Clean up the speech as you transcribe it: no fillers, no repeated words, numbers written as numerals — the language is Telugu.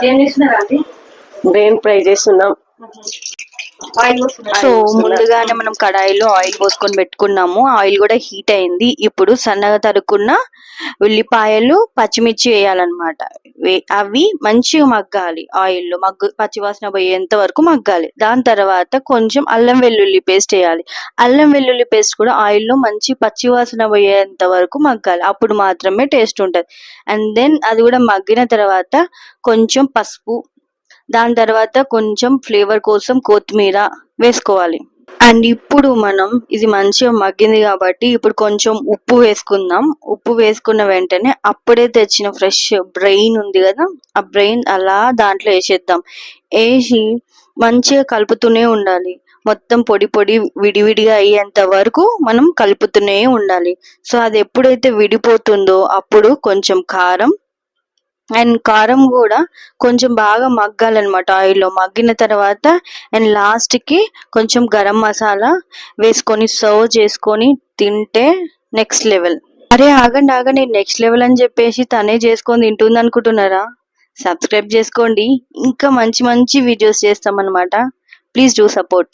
ఏం చేస్తున్నారు అండి? బ్రెయిన్ ఫ్రై చేస్తున్నాం. సో ముందుగానే మనం కడాయిలో ఆయిల్ పోసుకొని పెట్టుకున్నాము. ఆయిల్ కూడా హీట్ అయింది. ఇప్పుడు సన్నగా తరుక్కున్న ఉల్లిపాయలు, పచ్చిమిర్చి వేయాలన్నమాట. అవి మంచిగా మగ్గాలి ఆయిల్లో, పచ్చివాసన పోయేంత వరకు మగ్గాలి. దాని తర్వాత కొంచెం అల్లం వెల్లుల్లి పేస్ట్ వేయాలి. అల్లం వెల్లుల్లి పేస్ట్ కూడా ఆయిల్లో మంచి పచ్చివాసన పోయేంత వరకు మగ్గాలి. అప్పుడు మాత్రమే టేస్ట్ ఉంటది. అండ్ దెన్ అది కూడా మగ్గిన తర్వాత కొంచెం పసుపు, దాని తర్వాత కొంచెం ఫ్లేవర్ కోసం కొత్తిమీర వేసుకోవాలి. అండ్ ఇప్పుడు మనం ఇది మంచిగా మగ్గింది కాబట్టి ఇప్పుడు కొంచెం ఉప్పు వేసుకుందాం. ఉప్పు వేసుకున్న వెంటనే అప్పుడే తెచ్చిన ఫ్రెష్ బ్రెయిన్ ఉంది కదా, ఆ బ్రెయిన్ అలా దాంట్లో వేసేద్దాం. వేసి మంచిగా కలుపుతూనే ఉండాలి. మొత్తం పొడి పొడి విడివిడిగా అయ్యేంత వరకు మనం కలుపుతూనే ఉండాలి. సో అది ఎప్పుడైతే విడిపోతుందో అప్పుడు కొంచెం కారం, అండ్ కారం కూడా కొంచెం బాగా మగ్గాలన్నమాట ఆయిల్లో. మగ్గిన తర్వాత అండ్ లాస్ట్ కి కొంచెం గరం మసాలా వేసుకొని సర్వ్ చేసుకొని తింటే నెక్స్ట్ లెవెల్. అరే ఆగండి ఆగండి, నెక్స్ట్ లెవెల్ అని చెప్పేసి తనే చేసుకొని తింటుంది అనుకుంటున్నారా? సబ్స్క్రైబ్ చేసుకోండి, ఇంకా మంచి మంచి వీడియోస్ చేస్తాం అన్నమాట. Please do support.